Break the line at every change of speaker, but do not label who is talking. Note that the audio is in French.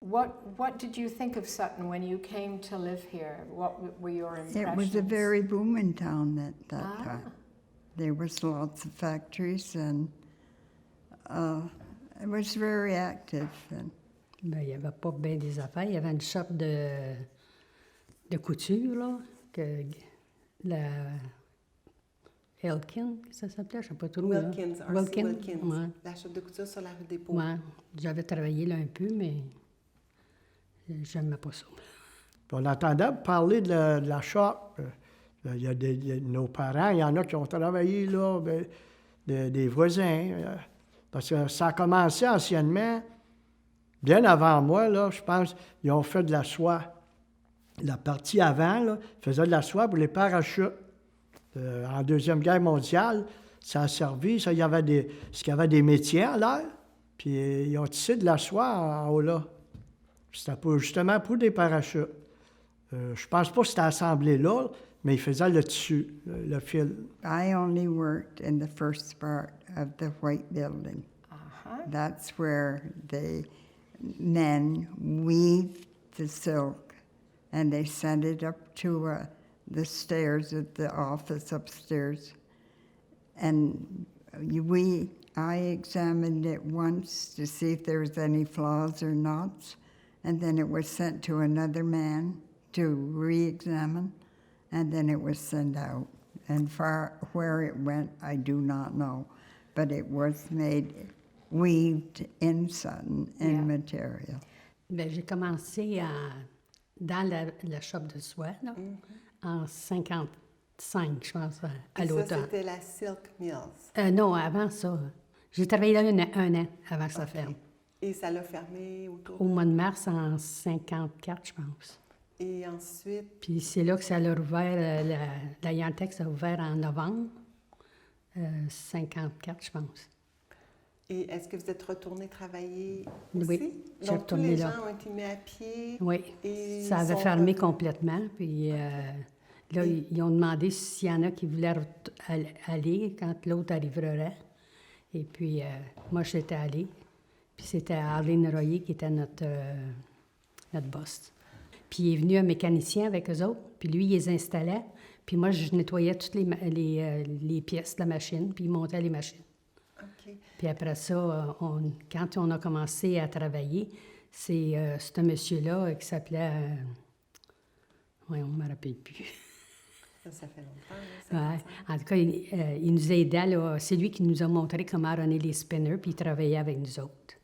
What did you think of Sutton when you came to live here? What were your impressions?
It was a very booming town at that time. There was lots of factories and it was very active. And
Ben, il n'y avait pas bien des affaires. Il y avait une shop de couture, là, que la Elkin, ça s'appelait, je ne sais pas trop.
Wilkins,
là.
R.C. Wilkins.
Ouais.
La shop de couture sur la rue des Paux.
Ouais. J'avais travaillé là un peu, mais j'aimais pas ça.
Puis on entendait parler de la shop. Il y a nos parents, il y en a qui ont travaillé là, des voisins. Parce que ça a commencé anciennement, bien avant moi, là, je pense, ils ont fait de la soie. La partie avant, là, faisait de la soie pour les parachutes. En Deuxième Guerre mondiale, ça a servi, ça, il y avait des métiers à l'air, puis ils ont tissé de la soie en haut là. C'était justement pour des parachutes. Je pense pas que c'était assemblé là, mais ils faisaient le tissu, le fil.
I only worked in the first part of the White Building. That's where the men weaved the silk and they sent it up to the stairs at the office upstairs. And I examined it once to see if there was any flaws or knots, and then it was sent to another man to re-examine, and then it was sent out. And where it went, I do not know, but it was weaved in Sutton in material.
Ben, j'ai commencé dans la shop de soie, là, en 55, je pense, à
Et ça,
l'automne.
c'était la Silk Mills.
Non, avant ça. J'ai travaillé là un an avant que ça ferme.
Et ça l'a fermé autour.
Au mois de mars en 54, je pense.
Et ensuite,
Puis c'est là que ça a rouvert, la Yantex a ouvert en novembre 54, je pense.
et est-ce que vous êtes retourné travailler
Oui,
aussi?
je suis
Donc, tous
retournée
les
là.
gens ont été mis à pied.
Oui,
Et
ça
ils
avait
sont
fermé
revenus.
complètement. Puis là, ils ont demandé s'il y en a qui voulaient aller quand l'autre arriverait. Et puis, moi, j'étais allée. Puis c'était Arlene Royer qui était notre boss. Puis il est venu un mécanicien avec eux autres. Puis lui, il les installait. Puis moi, je nettoyais toutes les pièces de la machine. Puis il montait les machines.
OK.
Puis après ça, quand on a commencé à travailler, c'est un monsieur-là qui s'appelait... oui, on ne me rappelle plus.
Ça fait longtemps. Là,
Ouais. En tout cas, il nous aidait. Là. C'est lui qui nous a montré comment runner les spinners, puis il travaillait avec nous autres.